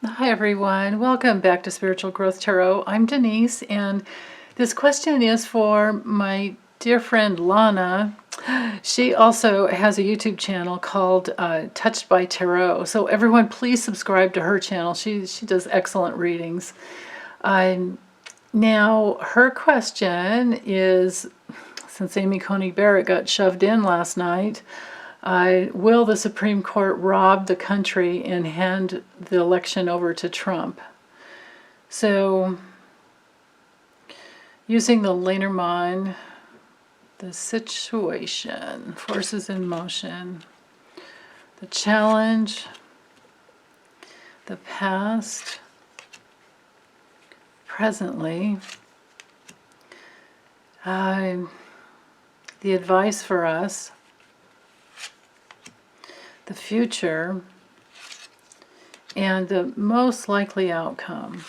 Hi everyone, welcome back to Spiritual Growth Tarot. I'm Denise, and this question is for my dear friend Lana. She also has a YouTube channel called Touched by Tarot. So everyone please subscribe to her channel. She does excellent readings. Now her question is, since Amy Coney Barrett got shoved in last night, will the Supreme Court rob the country and hand the election over to Trump? So, using the Lenormand, the situation, forces in motion, the challenge, the past, presently, the advice for us, the future, and the most likely outcome.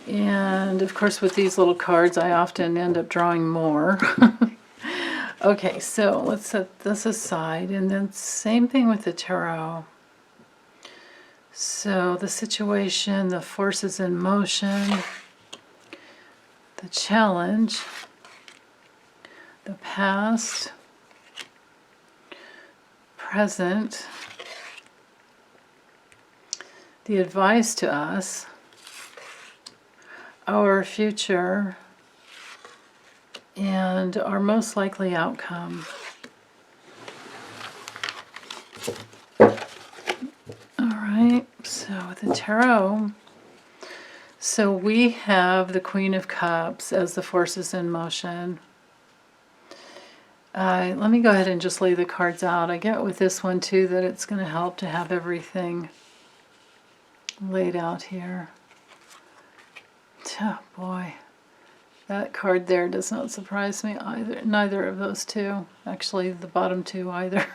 And of course with these little cards I often end up drawing more. Okay, so let's set this aside, and then same thing with the tarot. So the situation, the forces in motion, the challenge, the past, present, the advice to us, our future, and our most likely outcome. Alright, so with the tarot, so we have the Queen of Cups as the forces in motion. Let me go ahead and just lay the cards out. I get with this one too that it's going to help to have everything laid out here. Oh boy, that card there does not surprise me either. Neither of those two. Actually, the bottom two either.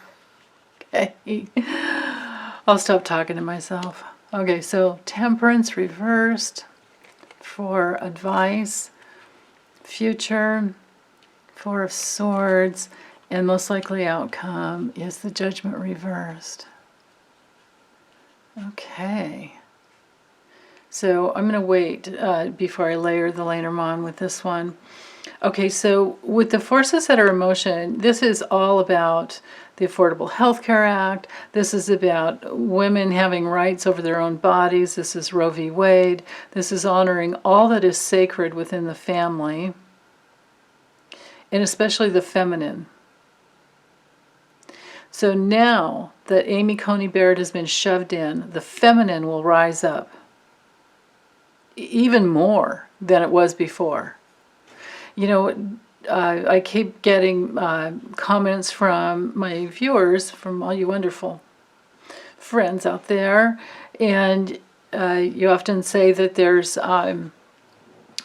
Okay, I'll stop talking to myself. Okay, so Temperance reversed for advice, future, Four of Swords, and most likely outcome is the Judgment reversed. Okay. So I'm going to wait before I layer the Lenormand with this one. Okay, so with the forces that are in motion, this is all about the Affordable Health Care Act. This is about women having rights over their own bodies. This is Roe v. Wade. This is honoring all that is sacred within the family, and especially the feminine. So now that Amy Coney Barrett has been shoved in, the feminine will rise up even more than it was before. You know, I keep getting comments from my viewers, from all you wonderful friends out there, and you often say that there's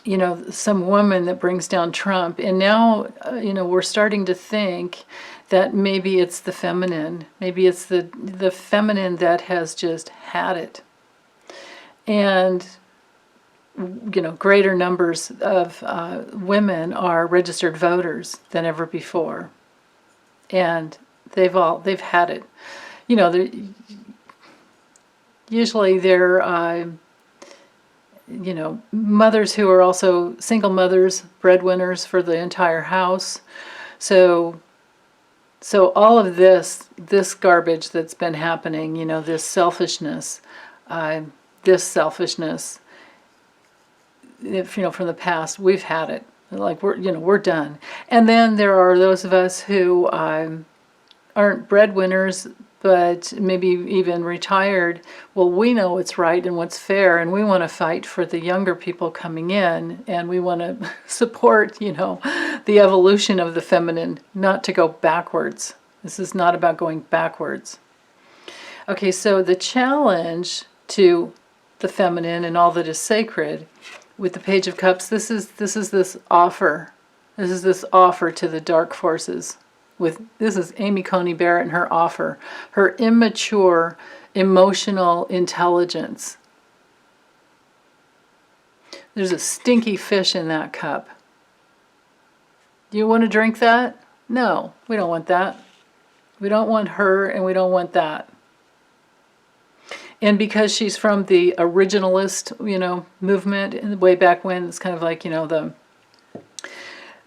you know, some woman that brings down Trump, and now you know, we're starting to think that maybe it's the feminine, maybe it's the feminine that has just had it, and you know, greater numbers of women are registered voters than ever before, and they've had it. You know, usually they're you know, mothers who are also single mothers, breadwinners for the entire house. So all of this garbage that's been happening, you know, this selfishness, if, you know, from the past, we've had it. Like, we're done. And then there are those of us who aren't breadwinners, but maybe even retired. Well, we know what's right and what's fair, and we want to fight for the younger people coming in, and we want to support, you know, the evolution of the feminine, not to go backwards. This is not about going backwards. Okay, so the challenge to the feminine and all that is sacred with the Page of Cups, this is this offer. This is this offer to the dark forces. This is Amy Coney Barrett and her offer, her immature emotional intelligence. There's a stinky fish in that cup. Do you want to drink that? No, we don't want that. We don't want her, and we don't want that. And because she's from the originalist, movement way back when, it's kind of like,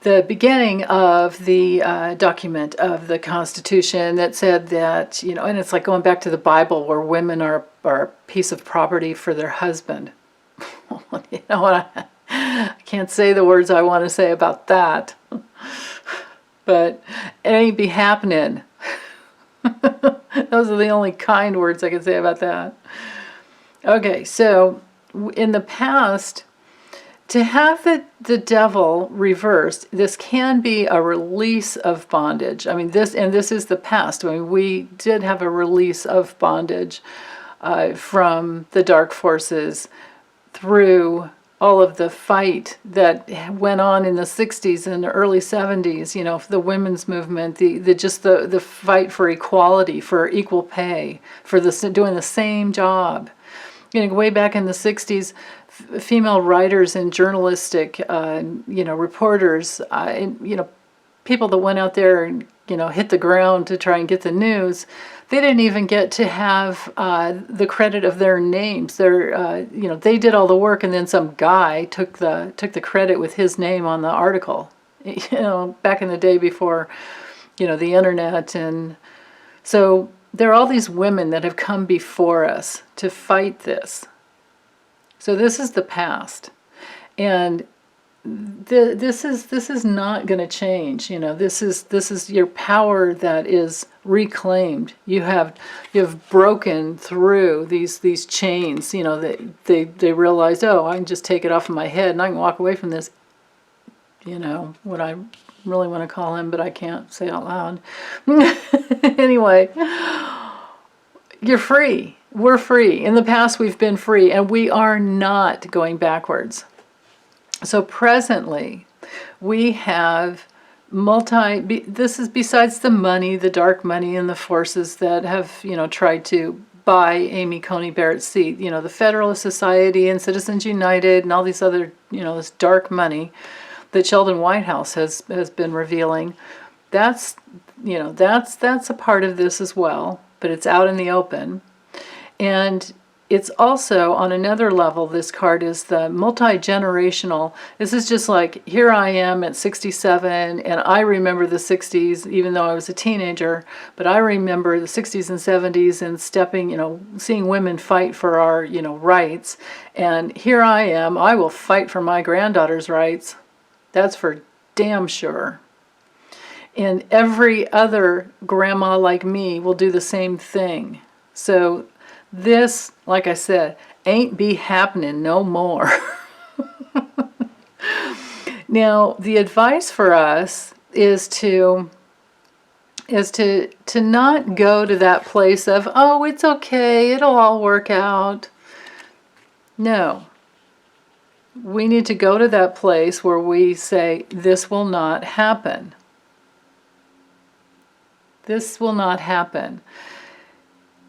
the beginning of the document of the Constitution that said that, and it's like going back to the Bible where women are a piece of property for their husband. I can't say the words I want to say about that. But it ain't be happening. Those are the only kind words I can say about that. Okay, so in the past, to have the devil reversed, this can be a release of bondage. I mean, this is the past. I mean, we did have a release of bondage from the dark forces through all of the fight that went on in the 60s and the early 70s, the women's movement, the fight for equality, for equal pay, for doing the same job. Way back in the 60s, female writers and journalistic, reporters, people that went out there and, hit the ground to try and get the news, they didn't even get to have the credit of their names. They did all the work, and then some guy took the credit with his name on the article. Back in the day before, the internet, and so there are all these women that have come before us to fight this. So this is the past, and this is not going to change. This is your power that is reclaimed. You have broken through these chains. They realized, oh, I can just take it off of my head and I can walk away from this. What I really want to call him, but I can't say it out loud. Anyway, you're free. We're free. In the past, we've been free, and we are not going backwards. So presently, we have this is besides the money, the dark money, and the forces that have, tried to buy Amy Coney Barrett's seat. The Federalist Society and Citizens United and all these other, this dark money that Sheldon Whitehouse has been revealing. That's a part of this as well, but it's out in the open. And it's also, on another level, this card is the multi-generational. This is just like, here I am at 67, and I remember the 60s, even though I was a teenager, but I remember the 60s and 70s and seeing women fight for our, rights. And here I am, I will fight for my granddaughter's rights. That's for damn sure. And every other grandma like me will do the same thing. So this, like I said, ain't be happening no more. Now, the advice for us is to not go to that place of, oh, it's okay, it'll all work out. No. We need to go to that place where we say, this will not happen. This will not happen.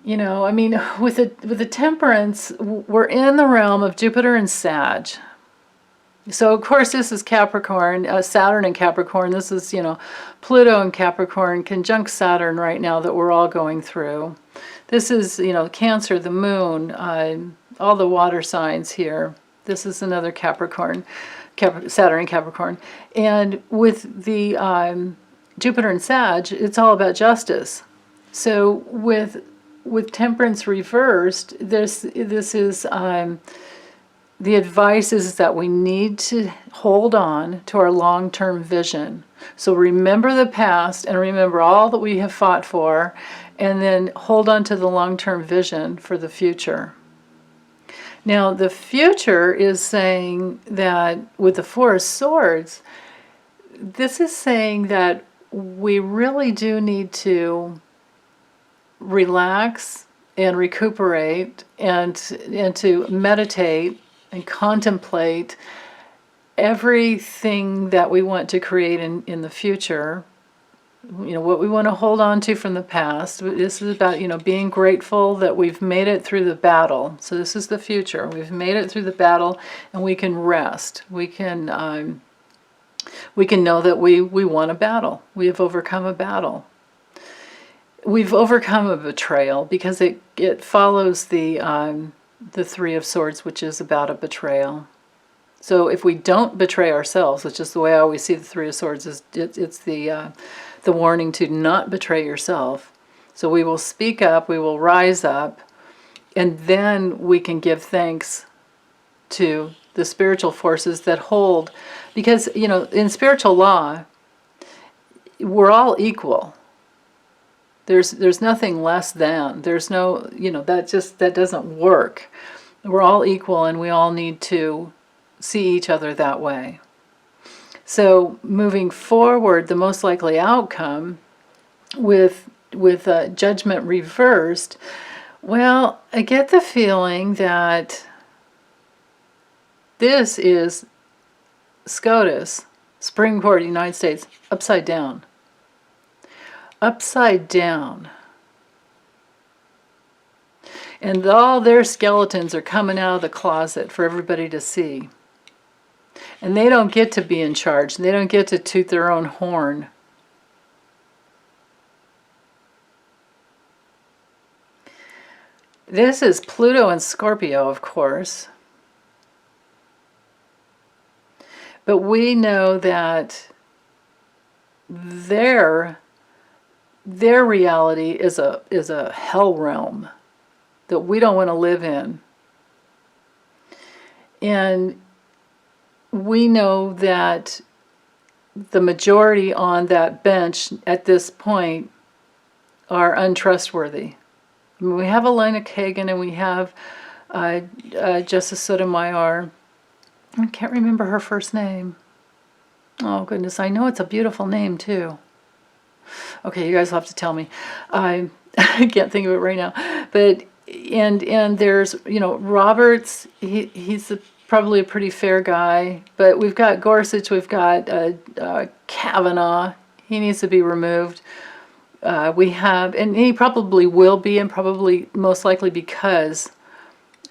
With the temperance, we're in the realm of Jupiter and Sag. So, of course, this is Capricorn, Saturn and Capricorn. This is, Pluto and Capricorn, conjunct Saturn right now that we're all going through. This is, Cancer, the moon, all the water signs here. This is another Capricorn, Saturn and Capricorn. And with the Jupiter and Sag, it's all about justice. So with temperance reversed, this is the advice is that we need to hold on to our long-term vision. So remember the past and remember all that we have fought for, and then hold on to the long-term vision for the future. Now, the future is saying that with the Four of Swords, this is saying that we really do need to relax and recuperate and to meditate and contemplate everything that we want to create in the future. What we want to hold on to from the past. This is about, being grateful that we've made it through the battle. So this is the future. We've made it through the battle, and we can rest. We can know that we won a battle. We have overcome a battle. we've overcome a betrayal because it follows the Three of Swords, which is about a betrayal. So if we don't betray ourselves, which is the way I always see the Three of Swords, is it's the warning to not betray yourself. So we will speak up, we will rise up, and then we can give thanks to the spiritual forces that hold. Because, in spiritual law, we're all equal. There's nothing less than. There's no, that doesn't work. We're all equal, and we all need to see each other that way. So moving forward, the most likely outcome with judgment reversed, well, I get the feeling that this is SCOTUS, Supreme Court of the United States, upside down. Upside down. And all their skeletons are coming out of the closet for everybody to see. And they don't get to be in charge. They don't get to toot their own horn. This is Pluto and Scorpio, of course. But we know that their reality is a hell realm that we don't want to live in. And we know that the majority on that bench at this point are untrustworthy. I mean, we have Elena Kagan and we have Justice Sotomayor. I can't remember her first name. Oh goodness, I know it's a beautiful name too. Okay, you guys will have to tell me. I can't think of it right now. But and there's Roberts. He's probably a pretty fair guy. But we've got Gorsuch. We've got Kavanaugh. He needs to be removed. We have, and he probably will be, and probably most likely because.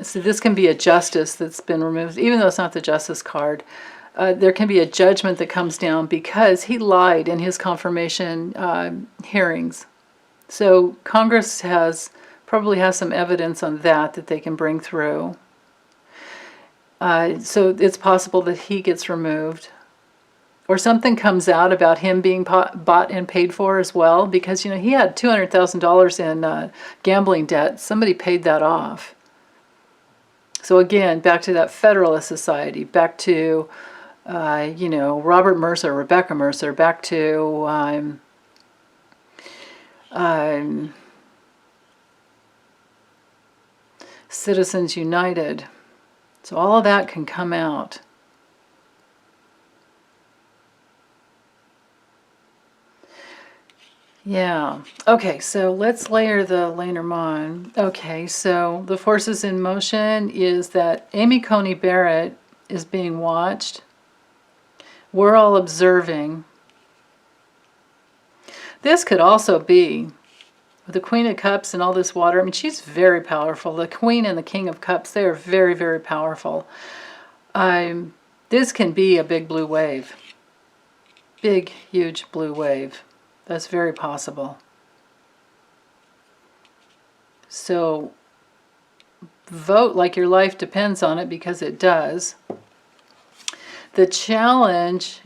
So this can be a justice that's been removed, even though it's not the justice card. There can be a judgment that comes down because he lied in his confirmation hearings. So Congress probably has some evidence on that they can bring through. So it's possible that he gets removed. Or something comes out about him being bought and paid for as well, because he had $200,000 in gambling debt. Somebody paid that off. So again, back to that Federalist Society, back to Robert Mercer, Rebecca Mercer, back to Citizens United. So all of that can come out. Yeah. Okay, so let's layer the Lenormand. Okay, so the forces in motion is that Amy Coney Barrett is being watched. We're all observing. This could also be the Queen of Cups and all this water. I mean, she's very powerful. The Queen and the King of Cups, they are very, very powerful. This can be a big blue wave. Big, huge blue wave. That's very possible. So vote like your life depends on it, because it does. The challenge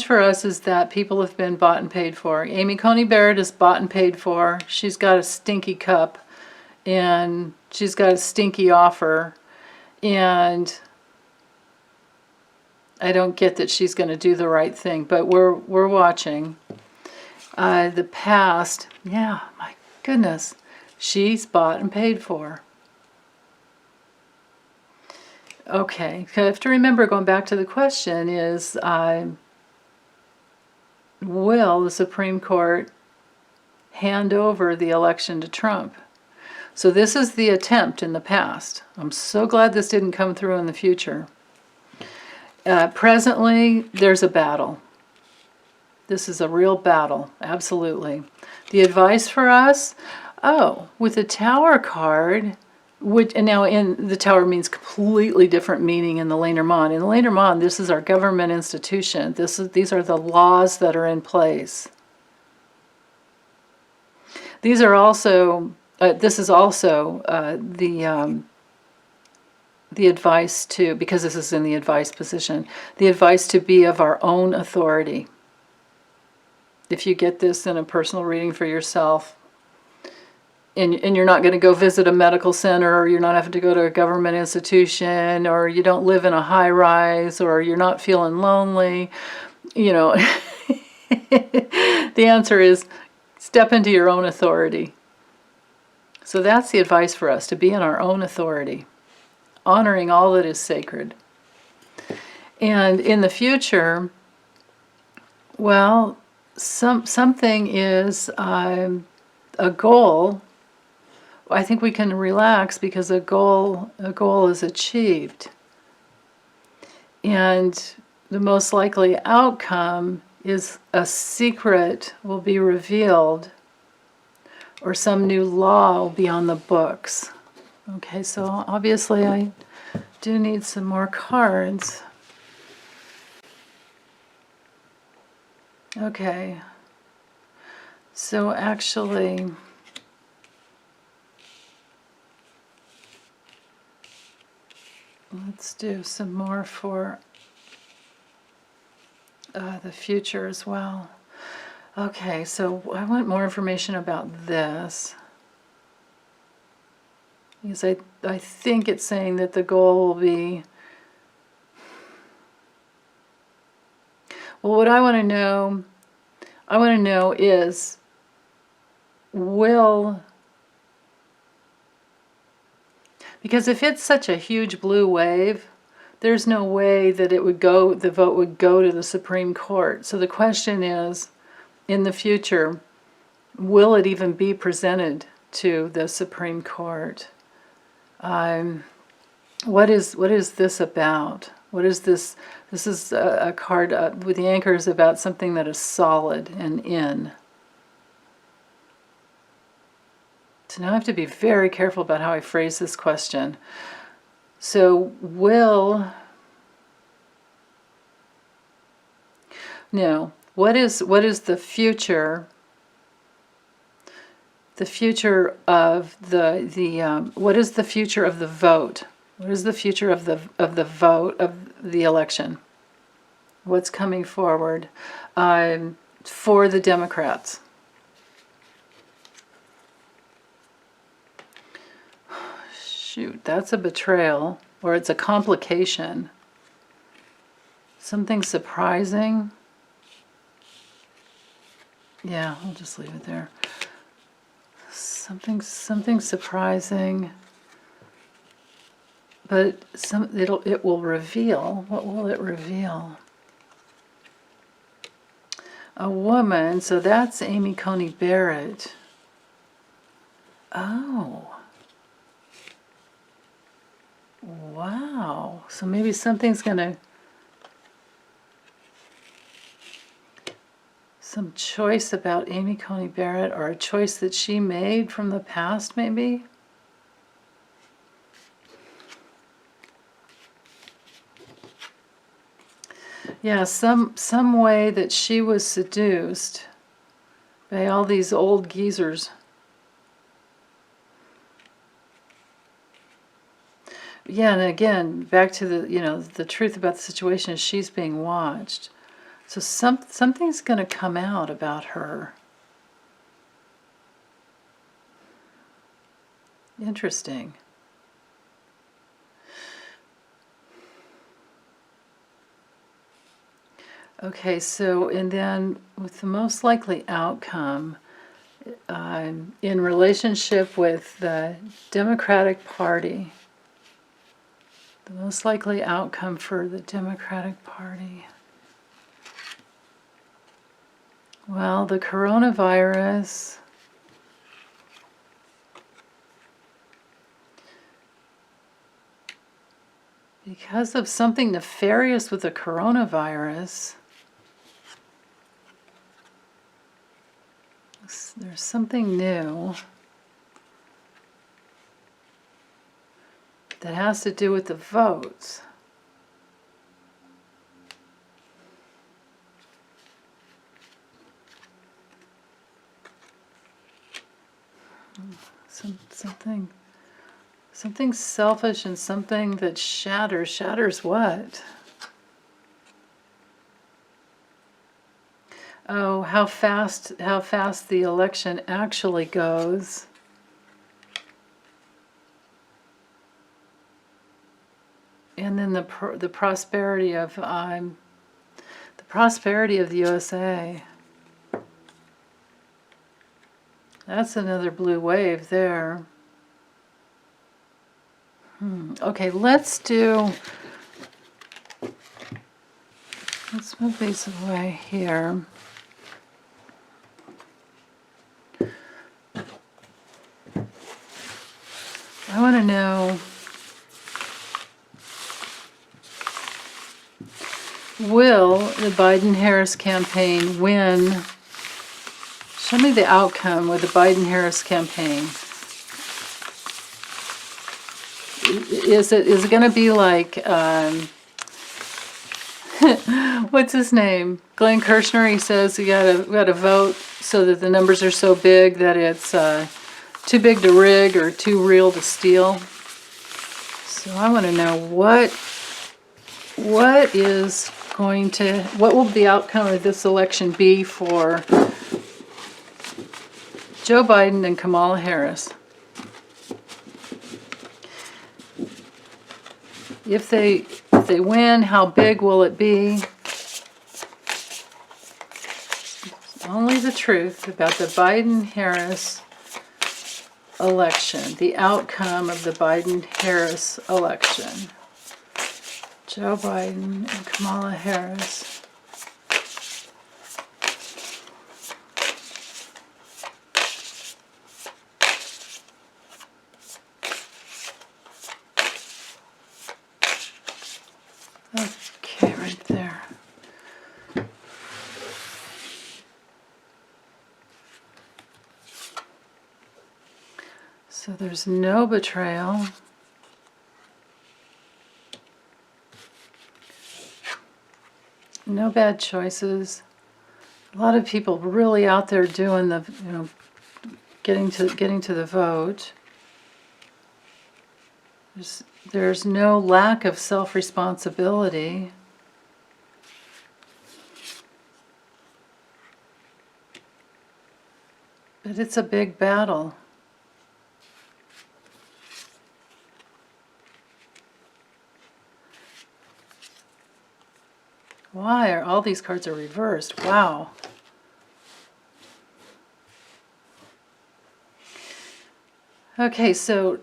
for us is that people have been bought and paid for. Amy Coney Barrett is bought and paid for. She's got a stinky cup and she's got a stinky offer, and I don't get that she's going to do the right thing, but we're watching. The past, yeah, my goodness, she's bought and paid for. Okay, I have to remember, going back to the question, is will the Supreme Court hand over the election to Trump? So this is the attempt in the past. I'm so glad this didn't come through in the future. Presently, there's a battle. This is a real battle, absolutely. The advice for us, with the Tower card, and now in the Tower means completely different meaning in the Lenormand. In the Lenormand, this is our government institution. These are the laws that are in place. These are also, this is also the advice to, because this is in the advice position, the advice to be of our own authority. If you get this in a personal reading for yourself, and you're not going to go visit a medical center, or you're not having to go to a government institution, or you don't live in a high rise, or you're not feeling lonely, you know, the answer is step into your own authority. So that's the advice for us, to be in our own authority, honoring all that is sacred. And in the future, well, something is a goal. I think we can relax because a goal is achieved. And the most likely outcome is a secret will be revealed, or some new law will be on the books. Okay, so obviously I do need some more cards. Okay, so actually, let's do some more for the future as well. Okay, so I want more information about this. Because I think it's saying that the goal will be... Well, what I want to know is, because if it's such a huge blue wave, there's no way that the vote would go to the Supreme Court. So the question is, in the future, will it even be presented to the Supreme Court? What is this about? What is this? This is a card with the anchors about something that is solid and in. So now I have to be very careful about how I phrase this question. So what is the future? The future of what is the future of the vote? What is the future of the vote of the election? What's coming forward for the Democrats? Shoot, that's a betrayal, or it's a complication. Something surprising. Yeah, I'll just leave it there. Something surprising. But it will reveal. What will it reveal? A woman, so that's Amy Coney Barrett. Oh. Wow. So maybe something's gonna... Some choice about Amy Coney Barrett, or a choice that she made from the past, maybe? Yeah, some way that she was seduced by all these old geezers. Yeah, and again, back to the truth about the situation is she's being watched. So something's going to come out about her. Interesting. Okay, so, and then with the most likely outcome in relationship with the Democratic Party, the most likely outcome for the Democratic Party. Well, the coronavirus, because of something nefarious with the coronavirus, there's something new that has to do with the votes. Something selfish and something that shatters. Shatters what? Oh, how fast the election actually goes. And then the prosperity of the USA. That's another blue wave there. Okay, let's move these away here. I want to know, will the Biden-Harris campaign win? Show me the outcome with the Biden-Harris campaign. Is it going to be like, what's his name? Glenn Kirshner. He says we gotta vote so that the numbers are so big that it's too big to rig or too real to steal. So I want to know what will the outcome of this election be for Joe Biden and Kamala Harris? If they win, how big will it be? Only the truth about the Biden-Harris election, the outcome of the Biden-Harris election. Joe Biden and Kamala Harris. Okay, right there. So there's no betrayal. No bad choices. A lot of people really out there doing the, getting to the vote. There's no lack of self-responsibility. But it's a big battle. Why are all these cards are reversed? Wow. Okay, so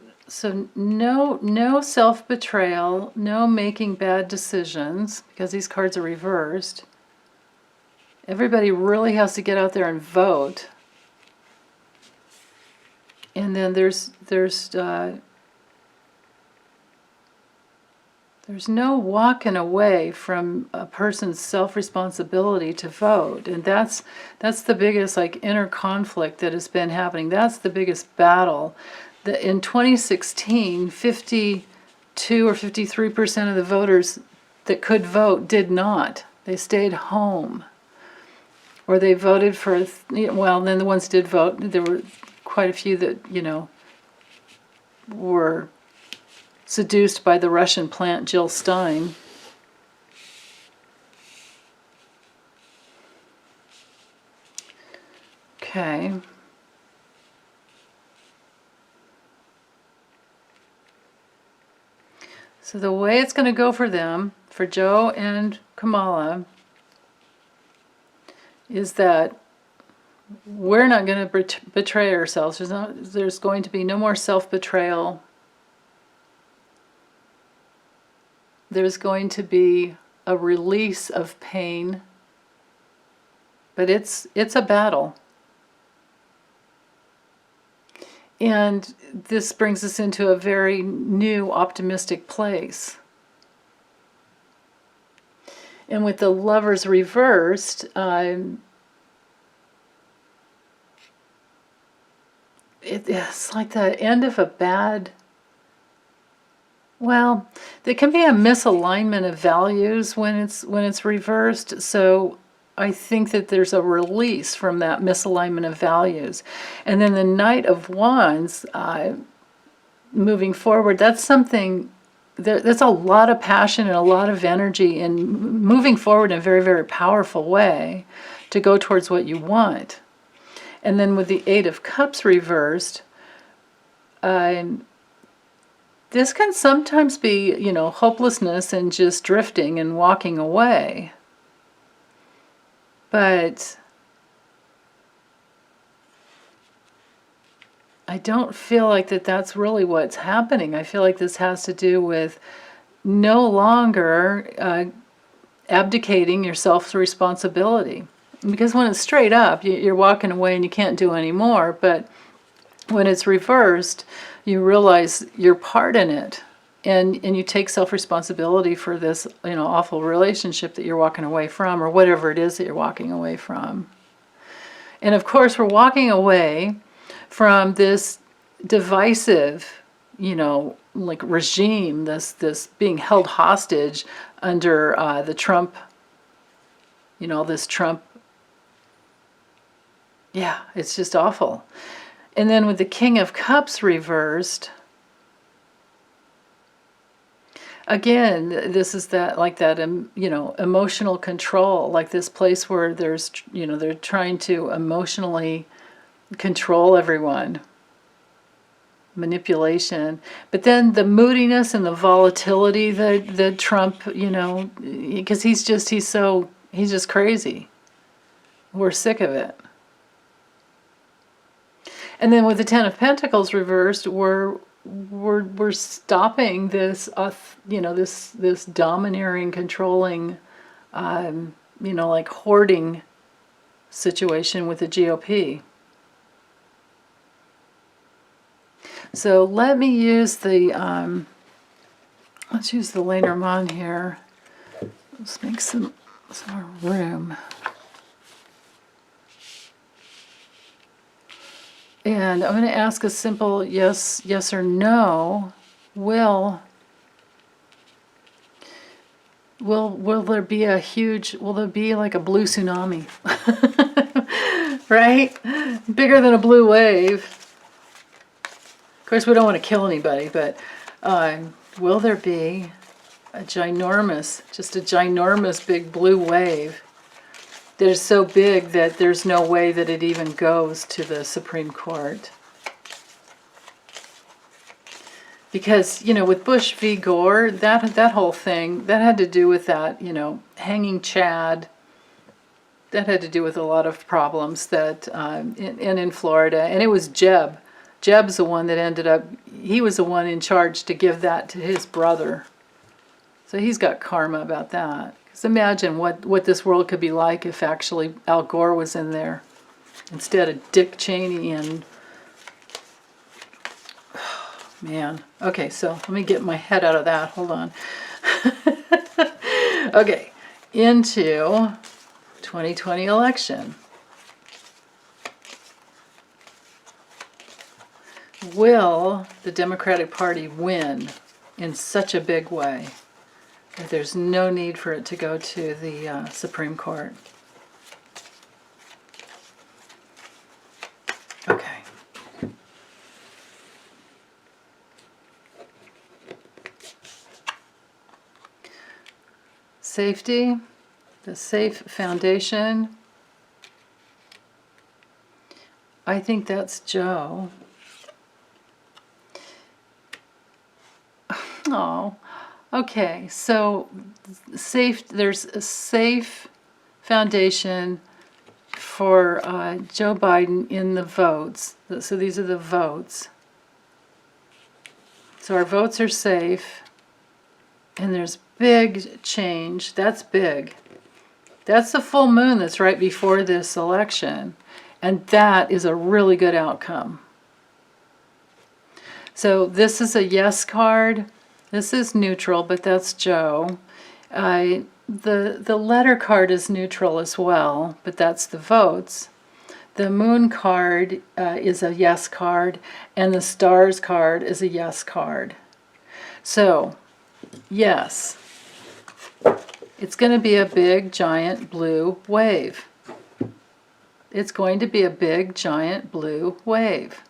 no self-betrayal, no making bad decisions, because these cards are reversed. Everybody really has to get out there and vote. And then there's no walking away from a person's self-responsibility to vote. And that's the biggest inner conflict that has been happening. That's the biggest battle. In 2016, 52 or 53% of the voters that could vote did not. They stayed home. Or they voted for, then the ones that did vote, there were quite a few that, were seduced by the Russian plant Jill Stein. Okay. So the way it's going to go for them, for Joe and Kamala, is that we're not going to betray ourselves. There's going to be no more self-betrayal. There's going to be a release of pain, but it's a battle. And this brings us into a very new, optimistic place. And with the Lovers reversed, it's like the end of a bad... Well, there can be a misalignment of values when it's reversed. So I think that there's a release from that misalignment of values. And then the Knight of Wands, moving forward, that's something, that's a lot of passion and a lot of energy in moving forward in a very, very powerful way to go towards what you want. And then with the Eight of Cups reversed, this can sometimes be, you know, hopelessness and just drifting and walking away. But I don't feel like that's really what's happening. I feel like this has to do with no longer abdicating your self-responsibility. Because when it's straight up, you're walking away and you can't do any more. But when it's reversed, you realize your part in it. And you take self-responsibility for this, you know, awful relationship that you're walking away from, or whatever it is that you're walking away from. And of course, we're walking away from this divisive, you know, like regime, this being held hostage under the Trump, you know, this Trump. Yeah, it's just awful. And then with the King of Cups reversed, again, this is that, like that, you know, emotional control, like this place where there's, you know, they're trying to emotionally control everyone. Manipulation. But then the moodiness and the volatility that Trump, you know, because he's just crazy. We're sick of it. And then with the Ten of Pentacles reversed, we're stopping this, you know, this domineering, controlling, you know, like hoarding situation with the GOP. So let me use the, let's use the Lenormand here. Let's make some more room. And I'm going to ask a simple yes or no. Will there be a huge, will there be like a blue tsunami? Right? Bigger than a blue wave. Of course, we don't want to kill anybody, but will there be a ginormous, just a ginormous big blue wave that is so big that there's no way that it even goes to the Supreme Court? Because, you know, with Bush v. Gore, that whole thing, that had to do with that, you know, hanging Chad. That had to do with a lot of problems that, in Florida. And it was Jeb. Jeb's the one that ended up, he was the one in charge to give that to his brother. So he's got karma about that. Because imagine what this world could be like if actually Al Gore was in there instead of Dick Cheney and... Man. Okay, so let me get my head out of that. Hold on. Okay, into 2020 election. Will the Democratic Party win in such a big way that there's no need for it to go to the Supreme Court? Okay. Safety, the safe foundation. I think that's Joe. Oh, okay. So safe. There's a safe foundation for Joe Biden in the votes. So these are the votes. So our votes are safe, and there's big change. That's big. That's the full moon that's right before this election. And that is a really good outcome. So this is a yes card. This is neutral, but that's Joe. The letter card is neutral as well, but that's the votes. The moon card is a yes card, and the stars card is a yes card. So, yes. It's going to be a big, giant blue wave. It's going to be a big, giant blue wave.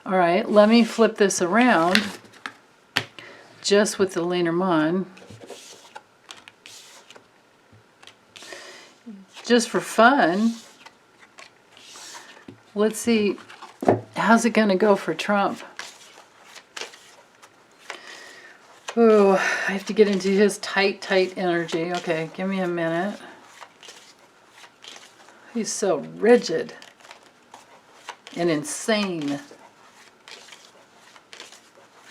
All right, let me flip this around just with the Lenormand. Just for fun, let's see, how's it going to go for Trump? Ooh, I have to get into his tight, tight energy. Okay, give me a minute. He's so rigid and insane.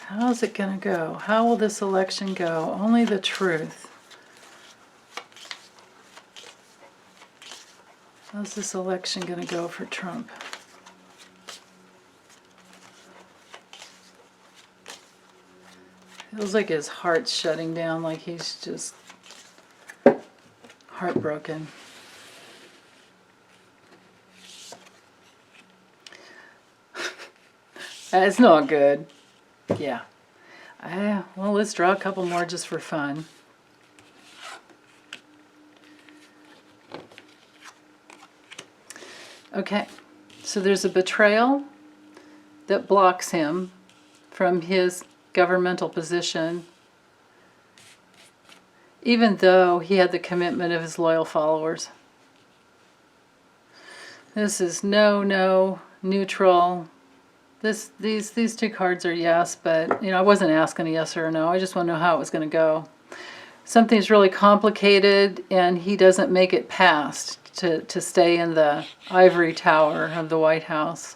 How's it going to go? How will this election go? Only the truth. How's this election going to go for Trump? Feels like his heart's shutting down, like he's just heartbroken. That's not good. Yeah. Well, let's draw a couple more just for fun. Okay, so there's a betrayal that blocks him from his governmental position, even though he had the commitment of his loyal followers. This is no, neutral. These two cards are yes, but I wasn't asking a yes or a no. I just want to know how it was going to go. Something's really complicated, and he doesn't make it past to stay in the ivory tower of the White House.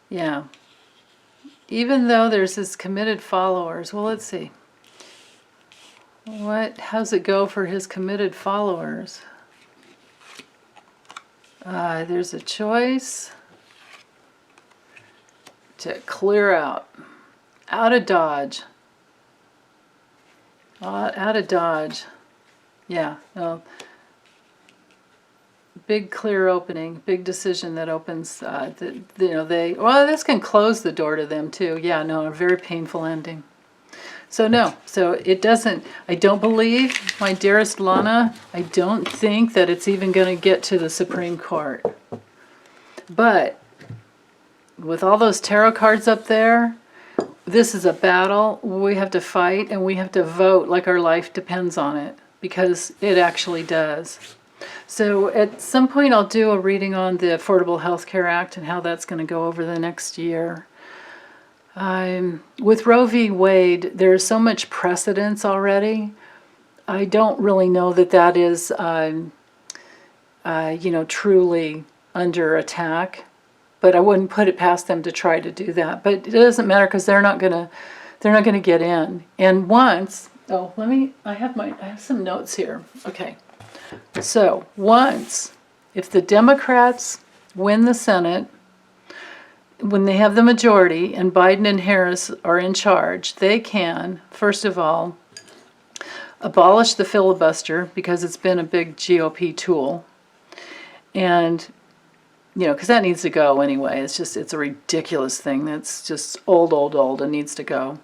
Yeah. Even though there's his committed followers. Well, let's see. How's it go for his committed followers? There's a choice to clear out of Dodge. Out of Dodge. Yeah. Well, big clear opening, big decision that opens. Well, this can close the door to them too. Yeah. No, a very painful ending. So no, so it doesn't, I don't believe, my dearest Lana, I don't think that it's even going to get to the Supreme Court. But with all those tarot cards up there, this is a battle we have to fight, and we have to vote like our life depends on it, because it actually does. So at some point I'll do a reading on the Affordable Health Care Act and how that's going to go over the next year. With Roe v. Wade, there's so much precedence already. I don't really know that is, truly under attack. But I wouldn't put it past them to try to do that. But it doesn't matter, because they're not gonna get in. And once, I have some notes here. Okay. So once, if the Democrats win the Senate, when they have the majority and Biden and Harris are in charge, they can, first of all, abolish the filibuster, because it's been a big GOP tool. And, because that needs to go anyway. It's a ridiculous thing that's just old and needs to go.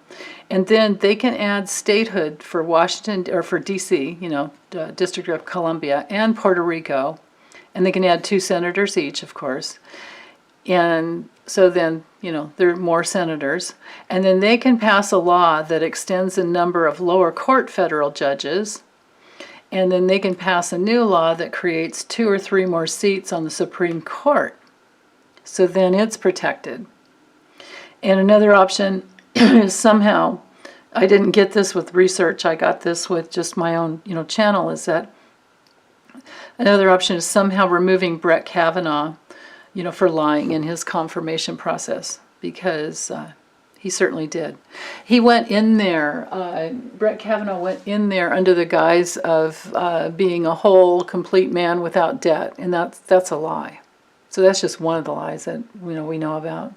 And then they can add statehood for Washington, or for D.C., District of Columbia, and Puerto Rico. And they can add 2 senators each, of course. And so then, there are more senators. And then they can pass a law that extends the number of lower court federal judges. And then they can pass a new law that creates 2 or 3 more seats on the Supreme Court. So then it's protected. And another option is somehow, I didn't get this with research, I got this with just my own, channel, is that another option is somehow removing Brett Kavanaugh, for lying in his confirmation process, because he certainly did. He went in there, Brett Kavanaugh went in there under the guise of being a whole, complete man without debt, and that's a lie. So that's just one of the lies that we know about.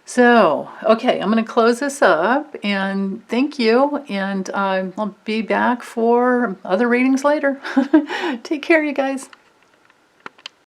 So, okay, I'm going to close this up, and thank you, and I'll be back for other readings later. Take care, you guys.